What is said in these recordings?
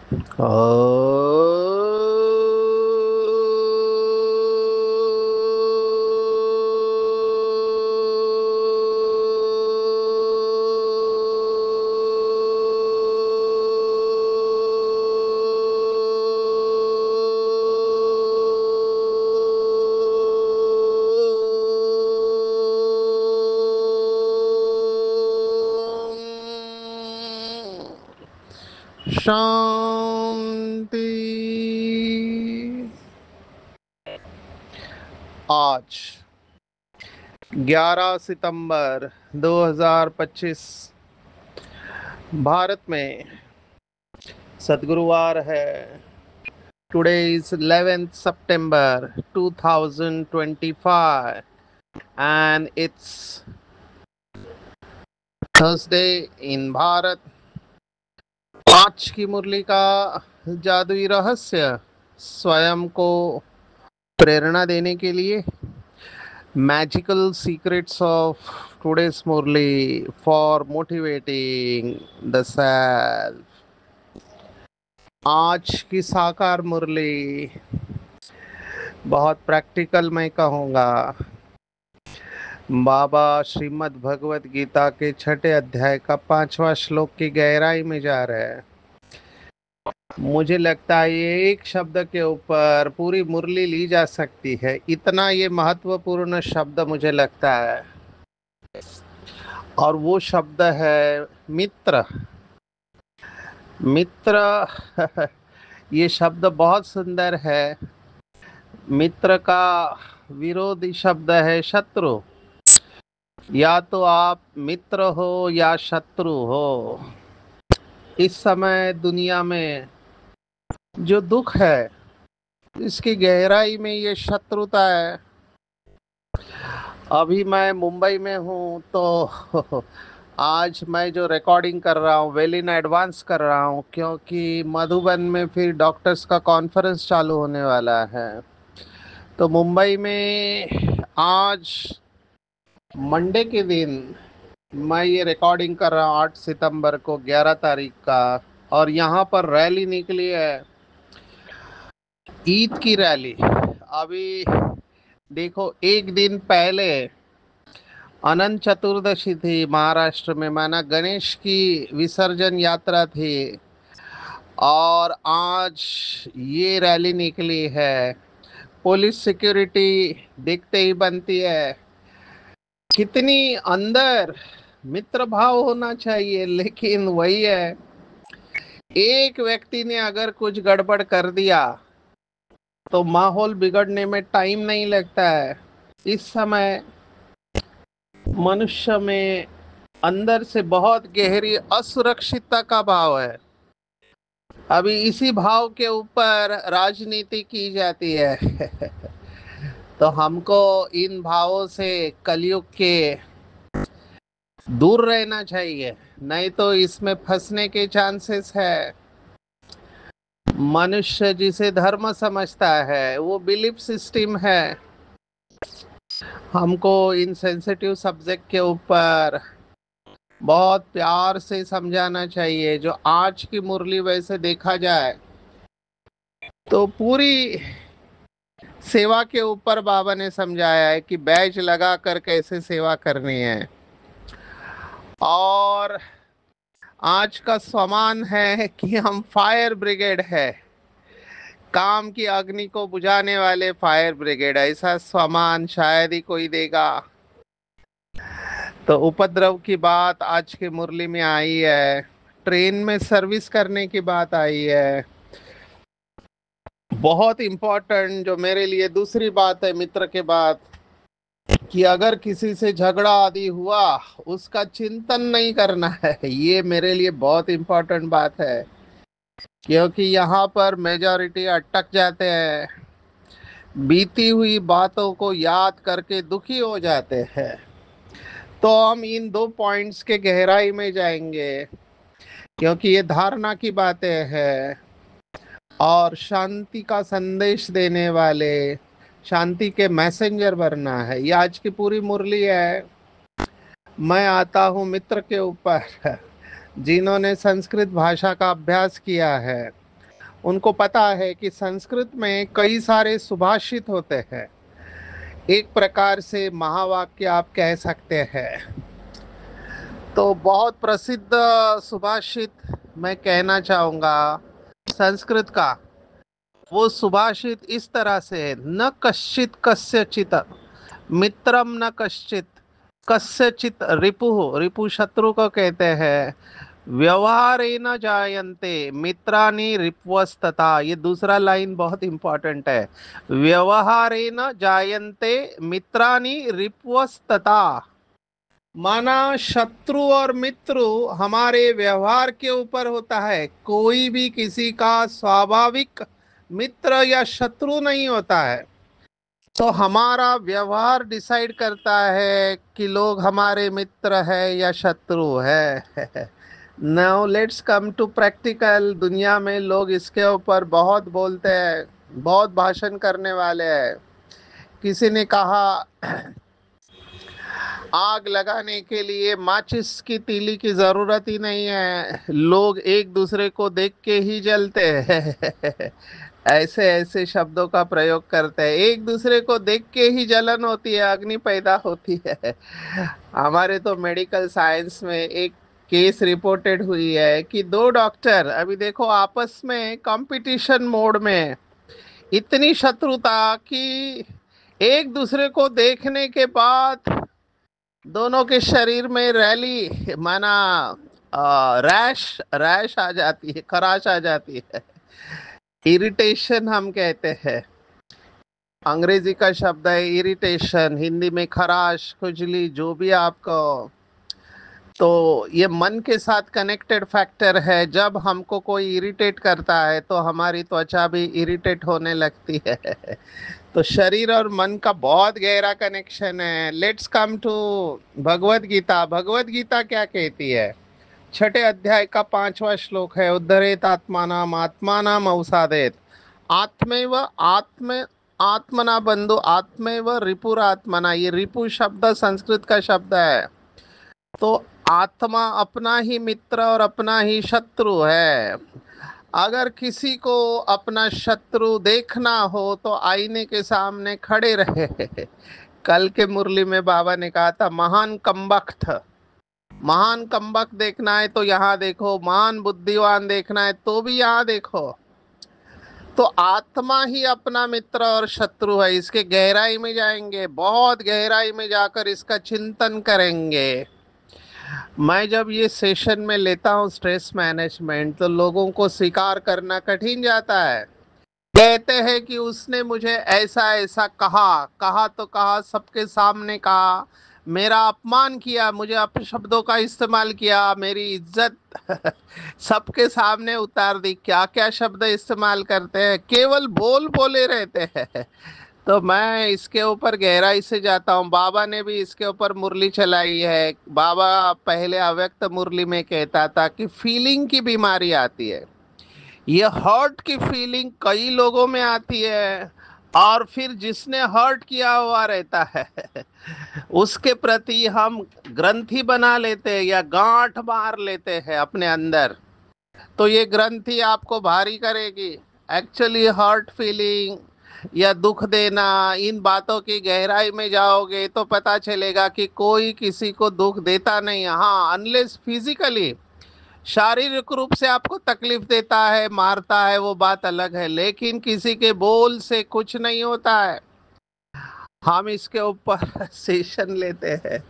ओ शांति। आज 11 सितंबर 2025 भारत में सद्गुरुवार है। Today is 11th September 2025 and it's Thursday in Bharat. आज की मुरली का जादुई रहस्य स्वयं को प्रेरणा देने के लिए magical secrets of today's Murli for motivating the self. आज की साकार मुरली बहुत प्रैक्टिकल मैं कहूँगा। बाबा श्रीमद् भगवत गीता के छठे अध्याय का 5वां श्लोक की गहराई में जा रहे हैं। मुझे लगता है ये एक शब्द के ऊपर पूरी मुरली ली जा सकती है, इतना ये महत्वपूर्ण शब्द मुझे लगता है। और वो शब्द है मित्र। मित्र ये शब्द बहुत सुंदर है। मित्र का विरोधी शब्द है शत्रु। या तो आप मित्र हो या शत्रु हो। इस समय दुनिया में जो दुख है इसकी गहराई में ये शत्रुता है। अभी मैं मुंबई में हूँ तो आज मैं जो रिकॉर्डिंग कर रहा हूँ वेल इन एडवांस कर रहा हूँ, क्योंकि मधुबन में फिर डॉक्टर्स का कॉन्फ्रेंस चालू होने वाला है। तो मुंबई में आज मंडे के दिन मैं ये रिकॉर्डिंग कर रहा हूँ 8 सितंबर को 11 तारीख का। और यहाँ पर रैली निकली है, ईद की रैली। अभी देखो, एक दिन पहले अनंत चतुर्दशी थी महाराष्ट्र में, माना गणेश की विसर्जन यात्रा थी। और आज ये रैली निकली है। पुलिस सिक्योरिटी देखते ही बनती है। कितनी अंदर मित्र भाव होना चाहिए, लेकिन वही है, एक व्यक्ति ने अगर कुछ गड़बड़ कर दिया तो माहौल बिगड़ने में टाइम नहीं लगता है। इस समय मनुष्य में अंदर से बहुत गहरी असुरक्षितता का भाव है। अभी इसी भाव के ऊपर राजनीति की जाती है तो हमको इन भावों से कलयुग के दूर रहना चाहिए, नहीं तो इसमें फंसने के चांसेस है। मनुष्य जिसे धर्म समझता है वो बिलीफ सिस्टम है। हमको इन सेंसिटिव सब्जेक्ट के ऊपर बहुत प्यार से समझाना चाहिए। जो आज की मुरली वैसे देखा जाए तो पूरी सेवा के ऊपर बाबा ने समझाया है कि बैज लगा कर कैसे सेवा करनी है। और आज का सामान है कि हम फायर ब्रिगेड है, काम की अग्नि को बुझाने वाले फायर ब्रिगेड। ऐसा सामान शायद ही कोई देगा। तो उपद्रव की बात आज की मुरली में आई है, ट्रेन में सर्विस करने की बात आई है। बहुत इंपॉर्टेंट जो मेरे लिए दूसरी बात है मित्र के बाद, कि अगर किसी से झगड़ा आदि हुआ उसका चिंतन नहीं करना है। ये मेरे लिए बहुत इंपॉर्टेंट बात है, क्योंकि यहाँ पर मेजॉरिटी अटक जाते हैं, बीती हुई बातों को याद करके दुखी हो जाते हैं। तो हम इन दो पॉइंट्स के गहराई में जाएंगे, क्योंकि ये धारणा की बातें हैं और शांति का संदेश देने वाले, शांति के मैसेंजर बनना है। ये आज की पूरी मुरली है। मैं आता हूँ मित्र के ऊपर जिन्होंने संस्कृत भाषा का अभ्यास किया है। उनको पता है कि संस्कृत में कई सारे सुभाषित होते हैं, एक प्रकार से महावाक्य आप कह सकते हैं। तो बहुत प्रसिद्ध सुभाषित मैं कहना चाहूंगा संस्कृत का। वो सुभाषित इस तरह से है, न कश्चित कस्यचित मित्रम न कश्चित कस्यचित रिपुः, रिपु शत्रु को कहते हैं। व्यवहारेण जायन्ते मित्राणि रिप्वस्तथा, ये दूसरा लाइन बहुत इंपॉर्टेंट है। व्यवहारेण जायन्ते मित्राणि रिप्वस्तथा, माना शत्रु और मित्र हमारे व्यवहार के ऊपर होता है। कोई भी किसी का स्वाभाविक मित्र या शत्रु नहीं होता है। तो हमारा व्यवहार डिसाइड करता है कि लोग हमारे मित्र है या शत्रु है। Now let's come to practical. दुनिया में लोग इसके ऊपर बहुत बोलते हैं, बहुत भाषण करने वाले हैं। किसी ने कहा आग लगाने के लिए माचिस की तीली की जरूरत ही नहीं है, लोग एक दूसरे को देख के ही जलते हैं। ऐसे ऐसे शब्दों का प्रयोग करते हैं। एक दूसरे को देख के ही जलन होती है, अग्नि पैदा होती है। हमारे तो मेडिकल साइंस में एक केस रिपोर्टेड हुई है कि दो डॉक्टर, अभी देखो, आपस में कंपटीशन मोड में, इतनी शत्रुता कि एक दूसरे को देखने के बाद दोनों के शरीर में रैली माना रैश रैश आ जाती है, खराश आ जाती है। इरिटेशन हम कहते हैं, अंग्रेजी का शब्द है इरिटेशन, हिंदी में खराश, खुजली, जो भी आपको। तो ये मन के साथ कनेक्टेड फैक्टर है। जब हमको कोई इरिटेट करता है तो हमारी त्वचा भी इरिटेट होने लगती है। तो शरीर और मन का बहुत गहरा कनेक्शन है। Let's come to Bhagavad Gita. Bhagavad Gita क्या कहती है? छठे अध्याय का 5वां श्लोक है, उद्धरेत आत्मानाम आत्मानाम अवसादेत आत्मेव आत्म आत्मना बंधु आत्मेव रिपुर आत्मना। ये रिपु शब्द संस्कृत का शब्द है। तो आत्मा अपना ही मित्र और अपना ही शत्रु है। अगर किसी को अपना शत्रु देखना हो तो आईने के सामने खड़े रहे। कल के मुरली में बाबा ने कहा था महान कमबख्त, महान कमबख्त देखना है तो यहाँ देखो, महान बुद्धिवान देखना है तो भी यहाँ देखो। तो आत्मा ही अपना मित्र और शत्रु है। इसके गहराई में जाएंगे, बहुत गहराई में जाकर इसका चिंतन करेंगे। मैं जब ये सेशन में लेता हूँ स्ट्रेस मैनेजमेंट, तो लोगों को स्वीकार करना कठिन जाता है। कहते हैं कि उसने मुझे ऐसा ऐसा कहा, कहा तो कहा, सबके सामने कहा, मेरा अपमान किया, मुझे अपशब्दों का इस्तेमाल किया, मेरी इज्जत सबके सामने उतार दी। क्या क्या शब्द इस्तेमाल करते हैं, केवल बोल बोले रहते हैं। तो मैं इसके ऊपर गहराई से जाता हूँ। बाबा ने भी इसके ऊपर मुरली चलाई है। बाबा पहले अव्यक्त मुरली में कहता था कि फीलिंग की बीमारी आती है। ये हर्ट की फीलिंग कई लोगों में आती है, और फिर जिसने हर्ट किया हुआ रहता है उसके प्रति हम ग्रंथि बना लेते हैं या गांठ मार लेते हैं अपने अंदर। तो ये ग्रंथि आपको भारी करेगी। एक्चुअली हर्ट फीलिंग या दुख देना, इन बातों की गहराई में जाओगे तो पता चलेगा कि कोई किसी को दुख देता नहीं। हाँ, अनलेस फिजिकली, शारीरिक रूप से आपको तकलीफ देता है, मारता है, वो बात अलग है, लेकिन किसी के बोल से कुछ नहीं होता है। हम इसके ऊपर सेशन लेते हैं।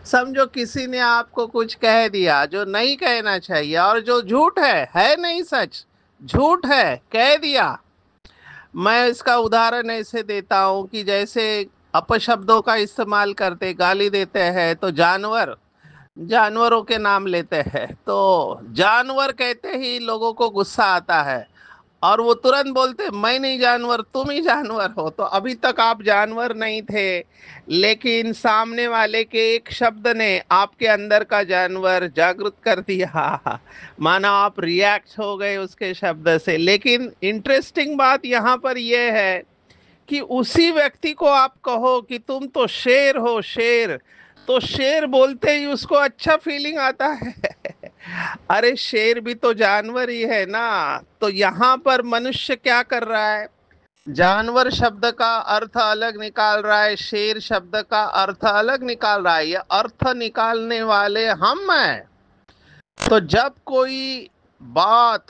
समझो किसी ने आपको कुछ कह दिया जो नहीं कहना चाहिए, और जो झूठ है नहीं सच, झूठ है, कह दिया। मैं इसका उदाहरण ऐसे देता हूँ कि जैसे अपशब्दों का इस्तेमाल करते, गाली देते हैं, तो जानवरों के नाम लेते हैं, तो जानवर कहते ही लोगों को गुस्सा आता है, और वो तुरंत बोलते मैं नहीं जानवर, तुम ही जानवर हो। तो अभी तक आप जानवर नहीं थे, लेकिन सामने वाले के एक शब्द ने आपके अंदर का जानवर जागृत कर दिया। माना आप रिएक्ट हो गए उसके शब्द से। लेकिन इंटरेस्टिंग बात यहाँ पर यह है कि उसी व्यक्ति को आप कहो कि तुम तो शेर हो, शेर, तो शेर बोलते ही उसको अच्छा फीलिंग आता है। अरे शेर भी तो जानवर ही है ना। तो यहाँ पर मनुष्य क्या कर रहा है, जानवर शब्द का अर्थ अलग निकाल रहा है, शेर शब्द का अर्थ अलग निकाल रहा है। ये अर्थ निकालने वाले हम हैं। तो जब कोई बात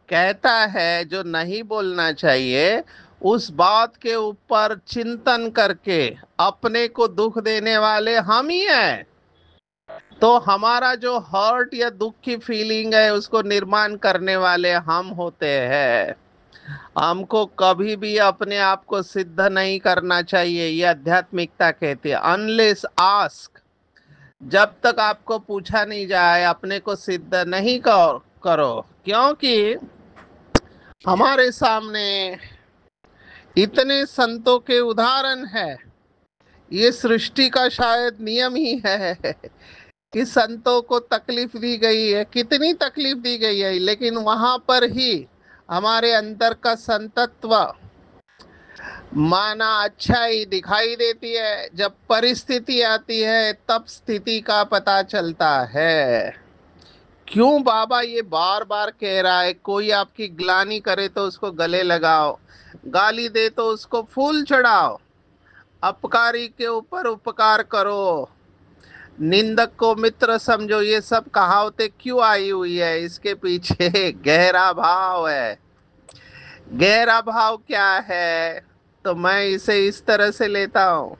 कहता है जो नहीं बोलना चाहिए, उस बात के ऊपर चिंतन करके अपने को दुख देने वाले हम ही हैं। तो हमारा जो हर्ट या दुख की फीलिंग है उसको निर्माण करने वाले हम होते हैं। हमको कभी भी अपने आप को सिद्ध नहीं करना चाहिए, ये आध्यात्मिकता कहती है। अनलेस आस्क, जब तक आपको पूछा नहीं जाए अपने को सिद्ध नहीं करो। क्योंकि हमारे सामने इतने संतों के उदाहरण है। ये सृष्टि का शायद नियम ही है कि संतों को तकलीफ दी गई है, कितनी तकलीफ दी गई है, लेकिन वहां पर ही हमारे अंदर का संतत्व माना अच्छाई दिखाई देती है। जब परिस्थिति आती है तब स्थिति का पता चलता है। क्यों बाबा ये बार बार कह रहा है, कोई आपकी ग्लानि करे तो उसको गले लगाओ, गाली दे तो उसको फूल चढ़ाओ, अपकारी के ऊपर उपकार करो, निंदक को मित्र समझो। ये सब कहावतें क्यों आई हुई है, इसके पीछे गहरा भाव है। गहरा भाव क्या है, तो मैं इसे इस तरह से लेता हूं।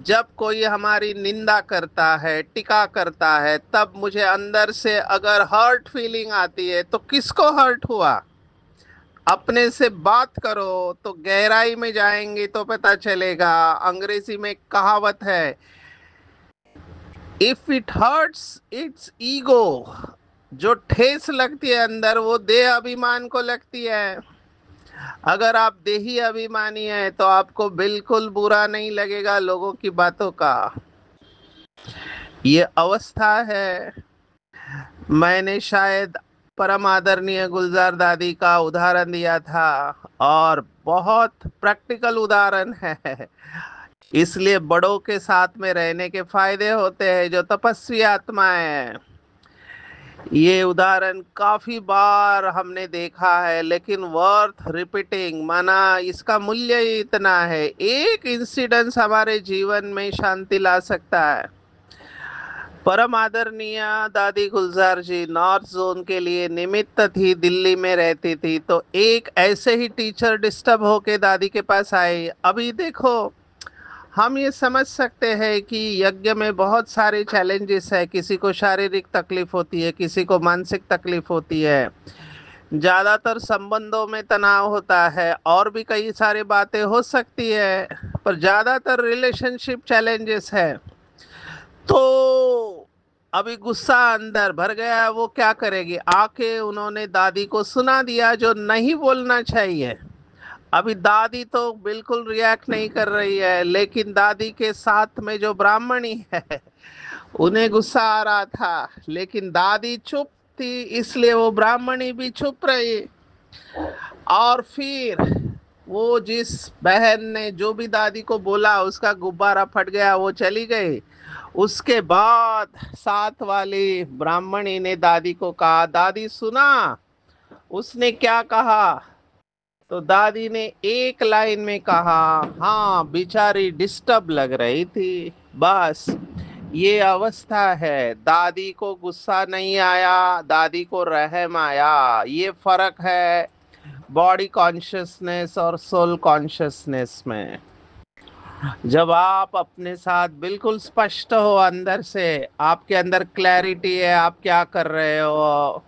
जब कोई हमारी निंदा करता है, टिका करता है, तब मुझे अंदर से अगर हर्ट फीलिंग आती है, तो किसको हर्ट हुआ, अपने से बात करो तो गहराई में जाएंगे तो पता चलेगा। अंग्रेजी में एक कहावत है, if it hurts it's ego. जो ठेस लगती है अंदर वो देह अभिमान को लगती है। अगर आप देही अभिमानी हैं तो आपको बिल्कुल बुरा नहीं लगेगा लोगों की बातों का। ये अवस्था है। मैंने शायद परम आदरणीय गुलजार दादी का उदाहरण दिया था, और बहुत प्रैक्टिकल उदाहरण है। इसलिए बड़ों के साथ में रहने के फायदे होते हैं जो तपस्वी आत्माएं हैं। ये उदाहरण काफी बार हमने देखा है, लेकिन वर्थ रिपीटिंग, माना इसका मूल्य ही इतना है। एक इंसिडेंस हमारे जीवन में शांति ला सकता है। परम आदरणीय दादी गुलजार जी नॉर्थ जोन के लिए निमित्त थी, दिल्ली में रहती थी। तो एक ऐसे ही टीचर डिस्टर्ब होके दादी के पास आए। अभी देखो, हम ये समझ सकते हैं कि यज्ञ में बहुत सारे चैलेंजेस है। किसी को शारीरिक तकलीफ होती है, किसी को मानसिक तकलीफ होती है, ज्यादातर संबंधों में तनाव होता है, और भी कई सारी बातें हो सकती है, पर ज्यादातर रिलेशनशिप चैलेंजेस है। तो अभी गुस्सा अंदर भर गया, वो क्या करेगी, आके उन्होंने दादी को सुना दिया जो नहीं बोलना चाहिए। अभी दादी तो बिल्कुल रिएक्ट नहीं कर रही है, लेकिन दादी के साथ में जो ब्राह्मणी है उन्हें गुस्सा आ रहा था, लेकिन दादी चुप थी, इसलिए वो ब्राह्मणी भी चुप रही। और फिर वो जिस बहन ने जो भी दादी को बोला उसका गुब्बारा फट गया, वो चली गई। उसके बाद साथ वाली ब्राह्मणी ने दादी को कहा, दादी सुना उसने क्या कहा। तो दादी ने एक लाइन में कहा, हाँ बेचारी डिस्टर्ब लग रही थी। बस ये अवस्था है। दादी को गुस्सा नहीं आया, दादी को रहम आया। ये फर्क है बॉडी कॉन्शियसनेस और सोल कॉन्शियसनेस में। जब आप अपने साथ बिल्कुल स्पष्ट हो, अंदर से आपके अंदर क्लैरिटी है आप क्या कर रहे हो,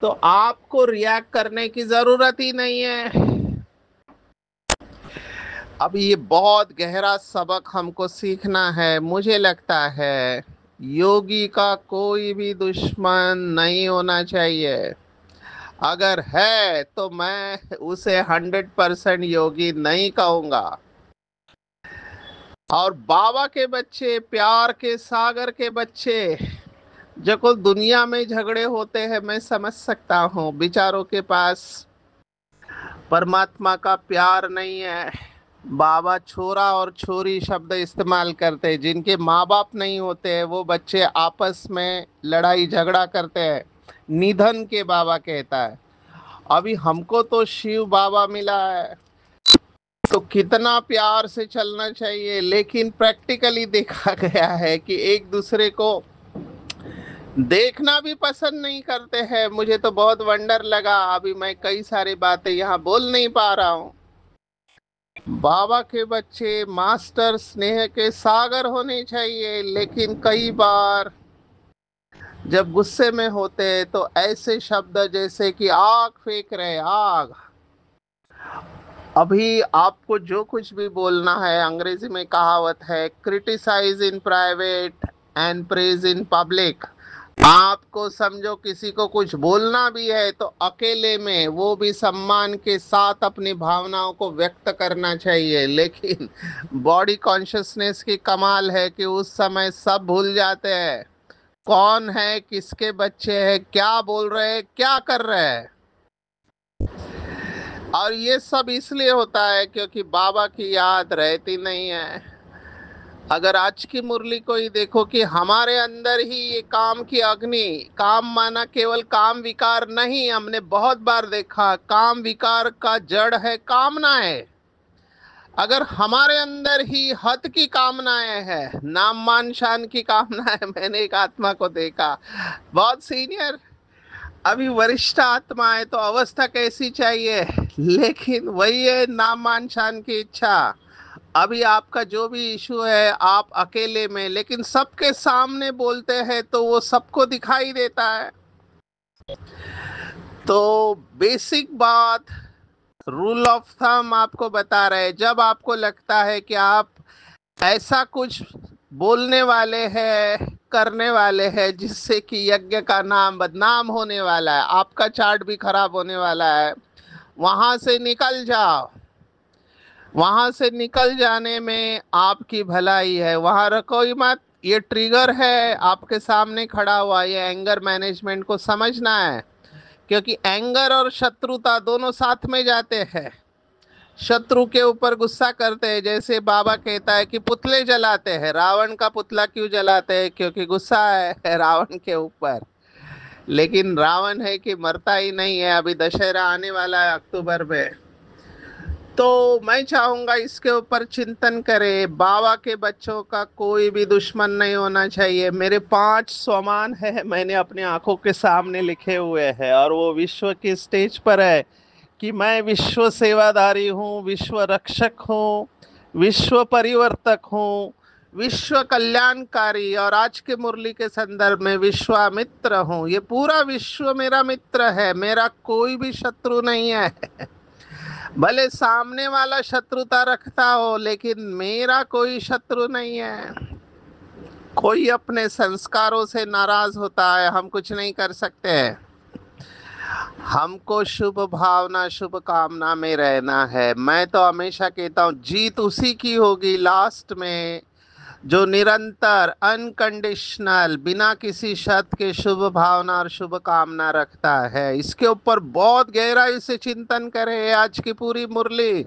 तो आपको रिएक्ट करने की जरूरत ही नहीं है। अब ये बहुत गहरा सबक हमको सीखना है। मुझे लगता है योगी का कोई भी दुश्मन नहीं होना चाहिए। अगर है तो मैं उसे 100% योगी नहीं कहूंगा। और बाबा के बच्चे, प्यार के सागर के बच्चे, जो को दुनिया में झगड़े होते हैं, मैं समझ सकता हूँ। बेचारों के पास परमात्मा का प्यार नहीं है, बाबा छोरा और छोरी शब्द इस्तेमाल करते हैं। जिनके माँ बाप नहीं होते हैं वो बच्चे आपस में लड़ाई झगड़ा करते हैं, निधन के बाबा कहता है। अभी हमको तो शिव बाबा मिला है, तो कितना प्यार से चलना चाहिए, लेकिन प्रैक्टिकली देखा गया है कि एक दूसरे को देखना भी पसंद नहीं करते हैं। मुझे तो बहुत वंडर लगा, अभी मैं कई सारी बातें यहाँ बोल नहीं पा रहा हूँ। बाबा के बच्चे मास्टर स्नेह के सागर होने चाहिए, लेकिन कई बार जब गुस्से में होते हैं तो ऐसे शब्द जैसे कि आग फेंक रहे आग। अभी आपको जो कुछ भी बोलना है, अंग्रेजी में कहावत है, criticise in private and praise in public. आपको समझो किसी को कुछ बोलना भी है तो अकेले में, वो भी सम्मान के साथ अपनी भावनाओं को व्यक्त करना चाहिए। लेकिन बॉडी कॉन्शियसनेस की कमाल है कि उस समय सब भूल जाते हैं कौन है, किसके बच्चे हैं, क्या बोल रहे हैं, क्या कर रहे हैं। और ये सब इसलिए होता है क्योंकि बाबा की याद रहती नहीं है। अगर आज की मुरली को ही देखो कि हमारे अंदर ही ये काम की अग्नि, काम माना केवल काम विकार नहीं, हमने बहुत बार देखा काम विकार का जड़ है कामनाएं। अगर हमारे अंदर ही हद की कामनाएं हैं, नाम मान शान की कामनाएं, मैंने एक आत्मा को देखा, बहुत सीनियर, अभी वरिष्ठ आत्मा है, तो अवस्था कैसी चाहिए, लेकिन वही है नाम मान शान की इच्छा। अभी आपका जो भी इशू है आप अकेले में, लेकिन सबके सामने बोलते हैं तो वो सबको दिखाई देता है। तो बेसिक बात, रूल ऑफ थंब आपको बता रहे हैं, जब आपको लगता है कि आप ऐसा कुछ बोलने वाले हैं, करने वाले हैं जिससे कि यज्ञ का नाम बदनाम होने वाला है, आपका चार्ट भी खराब होने वाला है, वहां से निकल जाओ। वहां से निकल जाने में आपकी भलाई है, वहां रखो ही मत। ये ट्रिगर है आपके सामने खड़ा हुआ, ये एंगर मैनेजमेंट को समझना है, क्योंकि एंगर और शत्रुता दोनों साथ में जाते हैं। शत्रु के ऊपर गुस्सा करते हैं, जैसे बाबा कहता है कि पुतले जलाते हैं। रावण का पुतला क्यों जलाते हैं? क्योंकि गुस्सा है रावण के ऊपर। लेकिन रावण है कि मरता ही नहीं है। अभी दशहरा आने वाला है अक्टूबर में, तो मैं चाहूंगा इसके ऊपर चिंतन करें। बाबा के बच्चों का कोई भी दुश्मन नहीं होना चाहिए। मेरे 5 स्वमान है, मैंने अपनी आंखों के सामने लिखे हुए हैं, और वो विश्व की स्टेज पर है कि मैं विश्व सेवाधारी हूँ, विश्व रक्षक हूँ, विश्व परिवर्तक हूँ, विश्व कल्याणकारी, और आज के मुरली के संदर्भ में विश्वामित्र हूँ। ये पूरा विश्व मेरा मित्र है, मेरा कोई भी शत्रु नहीं है। भले सामने वाला शत्रुता रखता हो, लेकिन मेरा कोई शत्रु नहीं है। कोई अपने संस्कारों से नाराज होता है, हम कुछ नहीं कर सकते हैं। हमको शुभ भावना शुभ कामना में रहना है। मैं तो हमेशा कहता हूँ जीत उसी की होगी लास्ट में जो निरंतर अनकंडीशनल बिना किसी शर्त के शुभ भावना और शुभ कामना रखता है। इसके ऊपर बहुत गहराई से चिंतन करें। आज की पूरी मुरली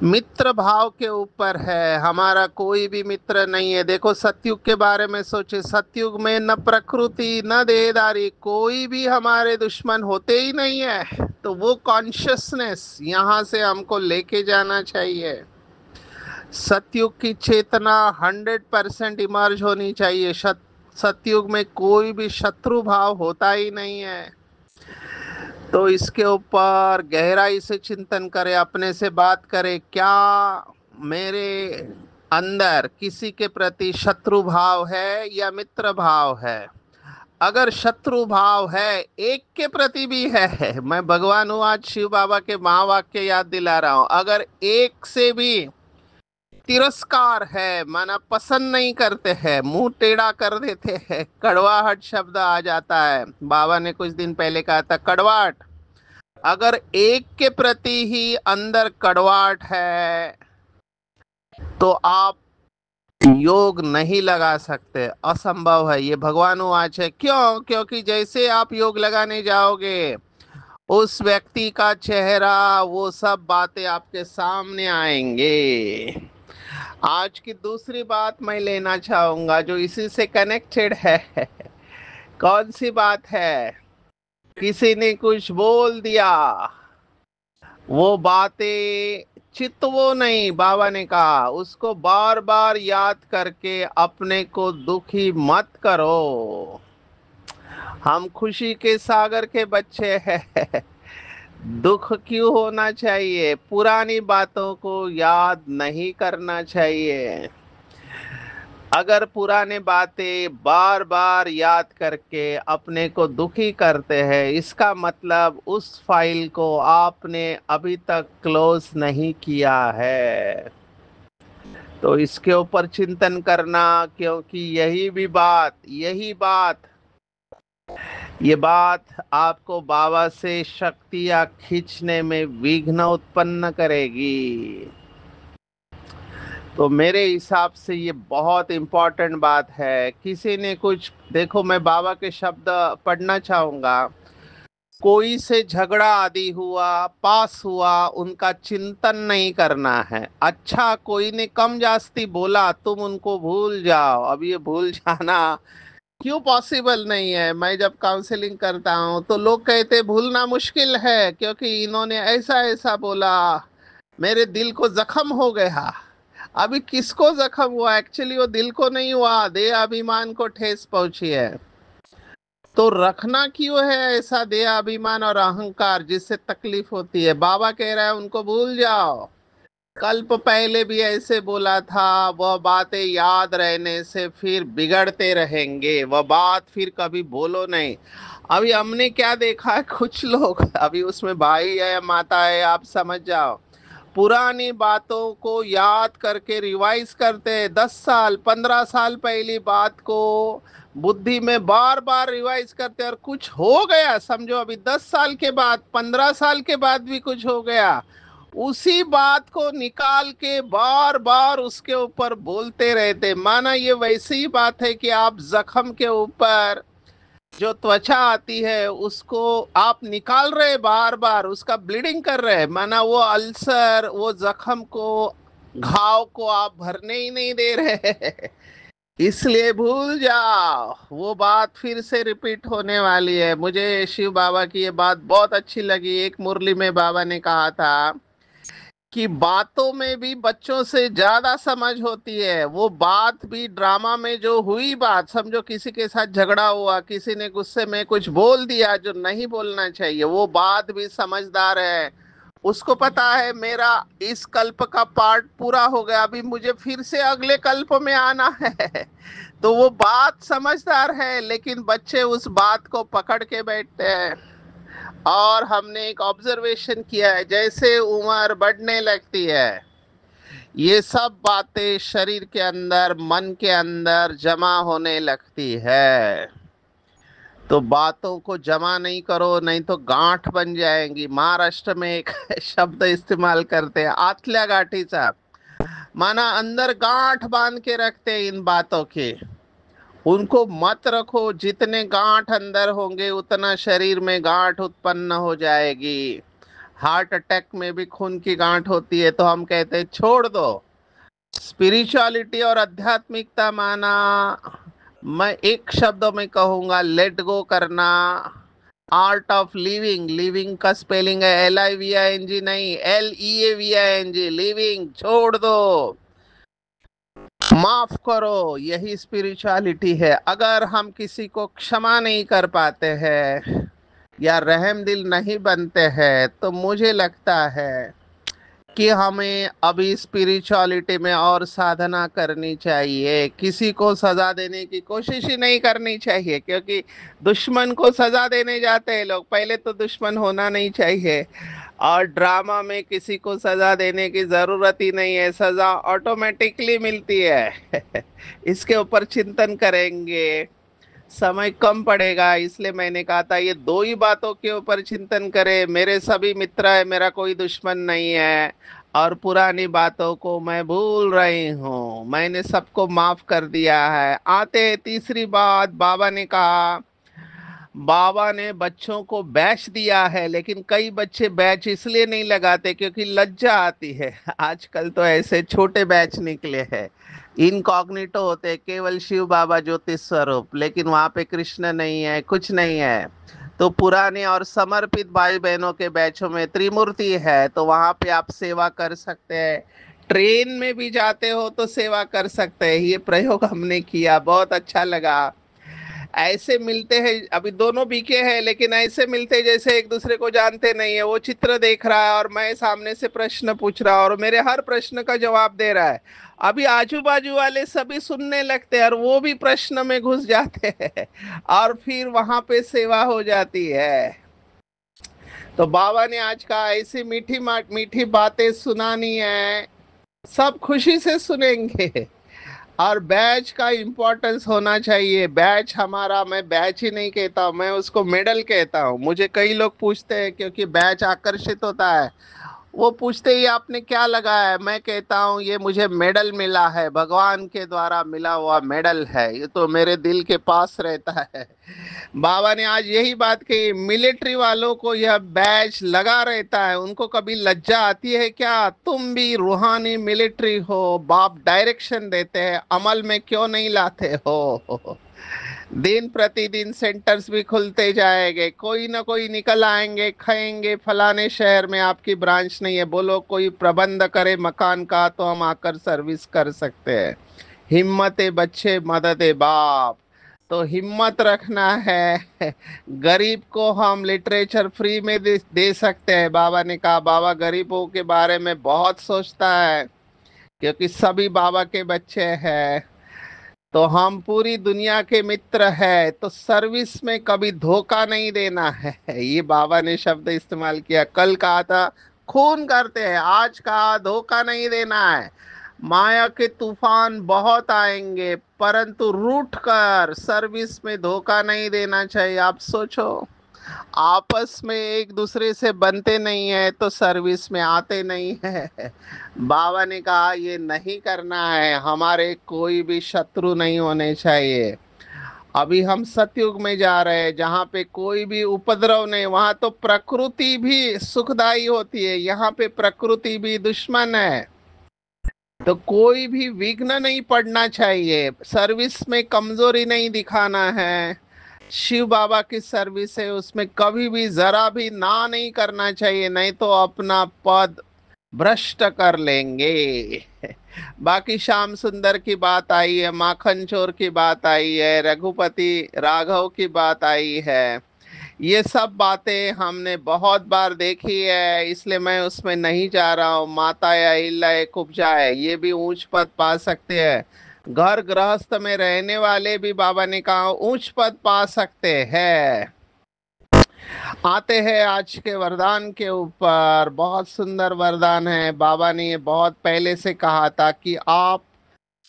मित्र भाव के ऊपर है। हमारा कोई भी मित्र नहीं है। देखो सतयुग के बारे में सोचे, सतयुग में न प्रकृति न देहदारी, कोई भी हमारे दुश्मन होते ही नहीं है। तो वो कॉन्शियसनेस यहाँ से हमको लेके जाना चाहिए। सतयुग की चेतना 100% इमर्ज होनी चाहिए। सतयुग में कोई भी शत्रु भाव होता ही नहीं है। तो इसके ऊपर गहराई से चिंतन करें, अपने से बात करें, क्या मेरे अंदर किसी के प्रति शत्रु भाव है या मित्र भाव है। अगर शत्रु भाव है, एक के प्रति भी है, मैं भगवान हूँ आज शिव बाबा के महावाक्य याद दिला रहा हूँ, अगर एक से भी तिरस्कार है, माना पसंद नहीं करते हैं, मुंह टेढ़ा कर देते हैं, कड़वाहट शब्द आ जाता है। बाबा ने कुछ दिन पहले कहा था कड़वाहट। अगर एक के प्रति ही अंदर कड़वाहट है तो आप योग नहीं लगा सकते, असंभव है। ये भगवान आज है। क्यों? क्योंकि जैसे आप योग लगाने जाओगे उस व्यक्ति का चेहरा, वो सब बातें आपके सामने आएंगे। आज की दूसरी बात मैं लेना चाहूंगा जो इसी से कनेक्टेड है। कौन सी बात है? किसी ने कुछ बोल दिया, वो बातें चितवो नहीं। बाबा ने कहा उसको बार बार याद करके अपने को दुखी मत करो। हम खुशी के सागर के बच्चे हैं। दुख क्यों होना चाहिए? पुरानी बातों को याद नहीं करना चाहिए। अगर पुराने बातें बार बार याद करके अपने को दुखी करते हैं, इसका मतलब उस फाइल को आपने अभी तक क्लोज नहीं किया है। तो इसके ऊपर चिंतन करना, क्योंकि ये बात आपको बाबा से शक्तियां खींचने में विघ्न उत्पन्न करेगी। तो मेरे हिसाब से ये बहुत इम्पोर्टेंट बात है। किसी ने कुछ, देखो मैं बाबा के शब्द पढ़ना चाहूंगा। कोई से झगड़ा आदि हुआ, पास हुआ, उनका चिंतन नहीं करना है। अच्छा, कोई ने कम जास्ती बोला, तुम उनको भूल जाओ। अब ये भूल जाना क्यों पॉसिबल नहीं है? मैं जब काउंसलिंग करता हूँ तो लोग कहते भूलना मुश्किल है क्योंकि इन्होंने ऐसा ऐसा बोला, मेरे दिल को जख्म हो गया। अभी किसको जख्म हुआ? एक्चुअली वो दिल को नहीं हुआ, देह अभिमान को ठेस पहुंची है। तो रखना क्यों है ऐसा देह अभिमान और अहंकार जिससे तकलीफ होती है? बाबा कह रहा है उनको भूल जाओ। कल्प पहले भी ऐसे बोला था, वह बातें याद रहने से फिर बिगड़ते रहेंगे। वह बात फिर कभी बोलो नहीं। अभी हमने क्या देखा है, कुछ लोग, अभी उसमें भाई है माता है, आप समझ जाओ, पुरानी बातों को याद करके रिवाइज करते हैं। 10 साल 15 साल पहली बात को बुद्धि में बार बार रिवाइज करते हैं, और कुछ हो गया समझो, अभी 10 साल के बाद 15 साल के बाद भी कुछ हो गया, उसी बात को निकाल के बार बार उसके ऊपर बोलते रहते। माना ये वैसी ही बात है कि आप जख्म के ऊपर जो त्वचा आती है उसको आप निकाल रहे बार बार, उसका ब्लीडिंग कर रहे हैं। माना वो अल्सर, वो जख्म को, घाव को आप भरने ही नहीं दे रहे। इसलिए भूल जाओ, वो बात फिर से रिपीट होने वाली है। मुझे शिव बाबा की ये बात बहुत अच्छी लगी। एक मुरली में बाबा ने कहा था कि बातों में भी बच्चों से ज्यादा समझ होती है। वो बात भी ड्रामा में जो हुई बात, समझो किसी के साथ झगड़ा हुआ, किसी ने गुस्से में कुछ बोल दिया जो नहीं बोलना चाहिए, वो बात भी समझदार है। उसको पता है मेरा इस कल्प का पार्ट पूरा हो गया, अभी मुझे फिर से अगले कल्प में आना है। तो वो बात समझदार है, लेकिन बच्चे उस बात को पकड़ के बैठते हैं। और हमने एक ऑब्जर्वेशन किया है, जैसे उम्र बढ़ने लगती है, ये सब बातें शरीर के अंदर, मन के अंदर जमा होने लगती है। तो बातों को जमा नहीं करो, नहीं तो गांठ बन जाएंगी। महाराष्ट्र में एक शब्द इस्तेमाल करते हैं, आतल्या गाठीचा। माना अंदर गांठ बांध के रखते हैं इन बातों के। उनको मत रखो। जितने गांठ अंदर होंगे उतना शरीर में गांठ उत्पन्न हो जाएगी। हार्ट अटैक में भी खून की गांठ होती है, तो हम कहते हैं छोड़ दो। स्पिरिचुअलिटी और आध्यात्मिकता माना, मैं एक शब्द में कहूंगा, लेट गो करना। आर्ट ऑफ लिविंग, लिविंग का स्पेलिंग है LIVING, नहीं LEAVING, लिविंग। छोड़ दो, माफ करो, यही स्पिरिचुअलिटी है। अगर हम किसी को क्षमा नहीं कर पाते हैं या रहम दिल नहीं बनते हैं, तो मुझे लगता है कि हमें अभी स्पिरिचुअलिटी में और साधना करनी चाहिए। किसी को सजा देने की कोशिश ही नहीं करनी चाहिए, क्योंकि दुश्मन को सजा देने जाते हैं लोग। पहले तो दुश्मन होना नहीं चाहिए। और ड्रामा में किसी को सजा देने की जरूरत ही नहीं है, सजा ऑटोमेटिकली मिलती है। इसके ऊपर चिंतन करेंगे, समय कम पड़ेगा, इसलिए मैंने कहा था ये दो ही बातों के ऊपर चिंतन करें। मेरे सभी मित्र है, मेरा कोई दुश्मन नहीं है, और पुरानी बातों को मैं भूल रही हूँ, मैंने सबको माफ कर दिया है। आते तीसरी बात, बाबा ने कहा बाबा ने बच्चों को बैच दिया है, लेकिन कई बच्चे बैच इसलिए नहीं लगाते क्योंकि लज्जा आती है। आजकल तो ऐसे छोटे बैच निकले हैं, इनकॉग्निटो होते हैं, केवल शिव बाबा ज्योतिष स्वरूप, लेकिन वहां पे कृष्ण नहीं है, कुछ नहीं है। तो पुराने और समर्पित भाई बहनों के बैचों में त्रिमूर्ति है, तो वहां पे आप सेवा कर सकते हैं। ट्रेन में भी जाते हो तो सेवा कर सकते हैं। ये प्रयोग हमने किया, बहुत अच्छा लगा। ऐसे मिलते हैं, अभी दोनों बीके हैं, लेकिन ऐसे मिलते हैं जैसे एक दूसरे को जानते नहीं है। वो चित्र देख रहा है और मैं सामने से प्रश्न पूछ रहा हूँ और मेरे हर प्रश्न का जवाब दे रहा है। अभी आजू बाजू वाले सभी सुनने लगते हैं और वो भी प्रश्न में घुस जाते हैं और फिर वहां पे सेवा हो जाती है। तो बाबा ने आज कहा ऐसी मीठी मीठी बातें सुनानी है, सब खुशी से सुनेंगे। और बैच का इम्पोर्टेंस होना चाहिए। बैच हमारा, मैं बैच ही नहीं कहता हूँ, मैं उसको मेडल कहता हूँ। मुझे कई लोग पूछते हैं क्योंकि बैच आकर्षित होता है। वो पूछते ही आपने क्या लगाया है, मैं कहता हूँ ये मुझे मेडल मिला है, भगवान के द्वारा मिला हुआ मेडल है, ये तो मेरे दिल के पास रहता है। बाबा ने आज यही बात कही, मिलिट्री वालों को यह बैच लगा रहता है, उनको कभी लज्जा आती है क्या? तुम भी रूहानी मिलिट्री हो, बाप डायरेक्शन देते हैं, अमल में क्यों नहीं लाते हो? दिन प्रतिदिन सेंटर्स भी खुलते जाएंगे, कोई ना कोई निकल आएंगे, खाएंगे फलाने शहर में आपकी ब्रांच नहीं है, बोलो कोई प्रबंध करे मकान का तो हम आकर सर्विस कर सकते हैं। हिम्मत है बच्चे, मदद है बाप। तो हिम्मत रखना है। गरीब को हम लिटरेचर फ्री में दे सकते हैं। बाबा ने कहा, बाबा गरीबों के बारे में बहुत सोचता है क्योंकि सभी बाबा के बच्चे हैं। तो हम पूरी दुनिया के मित्र है, तो सर्विस में कभी धोखा नहीं देना है। ये बाबा ने शब्द इस्तेमाल किया। कल कहा था खून करते हैं, आज कहा धोखा नहीं देना है। माया के तूफान बहुत आएंगे, परंतु रूठ कर सर्विस में धोखा नहीं देना चाहिए। आप सोचो, आपस में एक दूसरे से बनते नहीं है तो सर्विस में आते नहीं है। बाबा ने कहा ये नहीं करना है, हमारे कोई भी शत्रु नहीं होने चाहिए। अभी हम सतयुग में जा रहे हैं जहाँ पे कोई भी उपद्रव नहीं, वहां तो प्रकृति भी सुखदाई होती है, यहाँ पे प्रकृति भी दुश्मन है। तो कोई भी विघ्न नहीं पड़ना चाहिए, सर्विस में कमजोरी नहीं दिखाना है। शिव बाबा की सर्विस है, उसमें कभी भी जरा भी ना नहीं करना चाहिए, नहीं तो अपना पद भ्रष्ट कर लेंगे। बाकी श्याम सुंदर की बात आई है, माखन चोर की बात आई है, रघुपति राघव की बात आई है। ये सब बातें हमने बहुत बार देखी है, इसलिए मैं उसमें नहीं जा रहा हूँ। माता या इल्ला कुब्जा है, ये भी ऊंच पद पा सकते हैं। घर गृहस्थ में रहने वाले भी बाबा ने कहा ऊंच पद पा सकते हैं। आते हैं आज के वरदान के ऊपर। बहुत सुंदर वरदान है। बाबा ने ये बहुत पहले से कहा था कि आप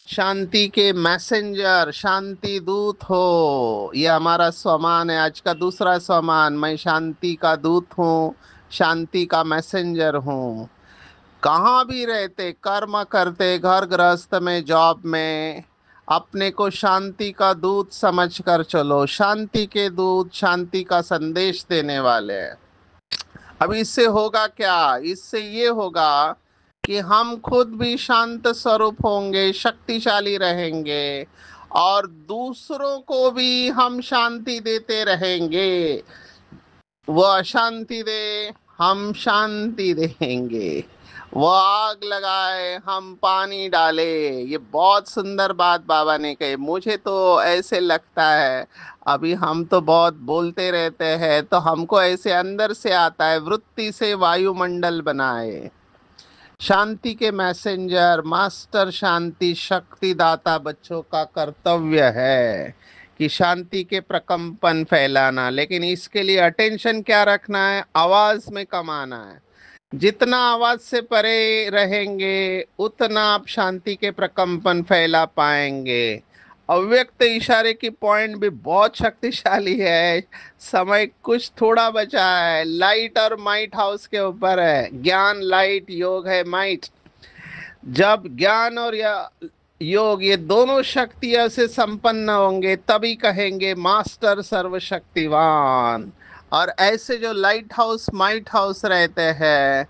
शांति के मैसेंजर, शांति दूत हो। ये हमारा स्वमान है, आज का दूसरा स्वमान। मैं शांति का दूत हूँ, शांति का मैसेंजर हूँ। कहाँ भी रहते, कर्म करते, घर गृहस्थ में, जॉब में, अपने को शांति का दूत समझ कर चलो। शांति के दूत शांति का संदेश देने वाले हैं। अब इससे होगा क्या? इससे ये होगा कि हम खुद भी शांत स्वरूप होंगे, शक्तिशाली रहेंगे और दूसरों को भी हम शांति देते रहेंगे। वो अशांति दे, हम शांति देंगे। वो आग लगाए, हम पानी डाले। ये बहुत सुंदर बात बाबा ने कही। मुझे तो ऐसे लगता है, अभी हम तो बहुत बोलते रहते हैं, तो हमको ऐसे अंदर से आता है, वृत्ति से वायुमंडल बनाए। शांति के मैसेंजर, मास्टर शांति शक्ति दाता बच्चों का कर्तव्य है कि शांति के प्रकंपन फैलाना। लेकिन इसके लिए अटेंशन क्या रखना है? आवाज में कमाना है। जितना आवाज से परे रहेंगे उतना आप शांति के प्रकंपन फैला पाएंगे। अव्यक्त इशारे की पॉइंट भी बहुत शक्तिशाली है। समय कुछ थोड़ा बचा है। लाइट और माइट हाउस के ऊपर है। ज्ञान लाइट, योग है माइट। जब ज्ञान और या योग, ये दोनों शक्तियों से संपन्न होंगे तभी कहेंगे मास्टर सर्वशक्तिवान। और ऐसे जो लाइट हाउस माइट हाउस रहते हैं,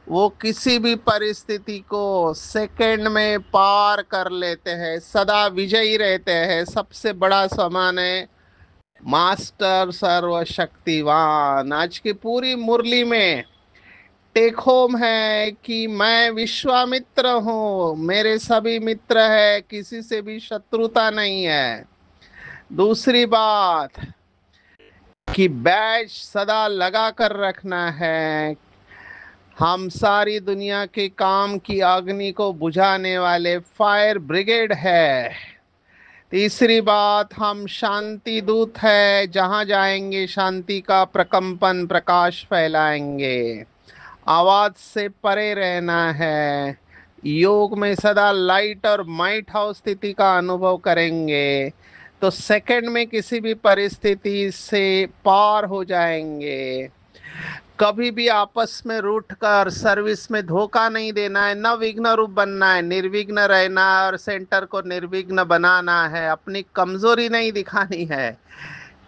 वो किसी भी परिस्थिति को सेकंड में पार कर लेते हैं, सदा विजयी रहते हैं। सबसे बड़ा समान है मास्टर सर्वशक्तिवान। आज की पूरी मुरली में टेक होम है कि मैं विश्वामित्र हूँ, मेरे सभी मित्र है, किसी से भी शत्रुता नहीं है। दूसरी बात कि बैच सदा लगा कर रखना है, हम सारी दुनिया के काम की अग्नि को बुझाने वाले फायर ब्रिगेड है। तीसरी बात, हम शांति दूत है, जहां जाएंगे शांति का प्रकंपन प्रकाश फैलाएंगे। आवाज से परे रहना है, योग में सदा लाइट और माइट हाउस स्थिति का अनुभव करेंगे तो सेकंड में किसी भी परिस्थिति से पार हो जाएंगे। कभी भी आपस में रूठ कर सर्विस में धोखा नहीं देना है, न विघ्न रूप बनना है, निर्विघ्न रहना है और सेंटर को निर्विघ्न बनाना है, अपनी कमजोरी नहीं दिखानी है।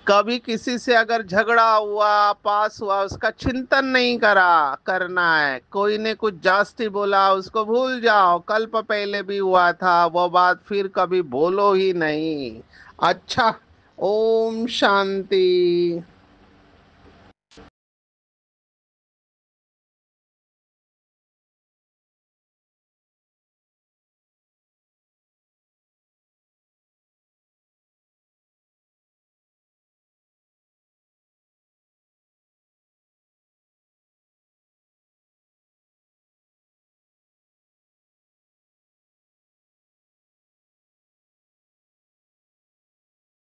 कभी किसी से अगर झगड़ा हुआ पास हुआ, उसका चिंतन नहीं करना है। कोई ने कुछ जास्ती बोला, उसको भूल जाओ, कल्प पहले भी हुआ था, वो बात फिर कभी बोलो ही नहीं। अच्छा, ओम शांति।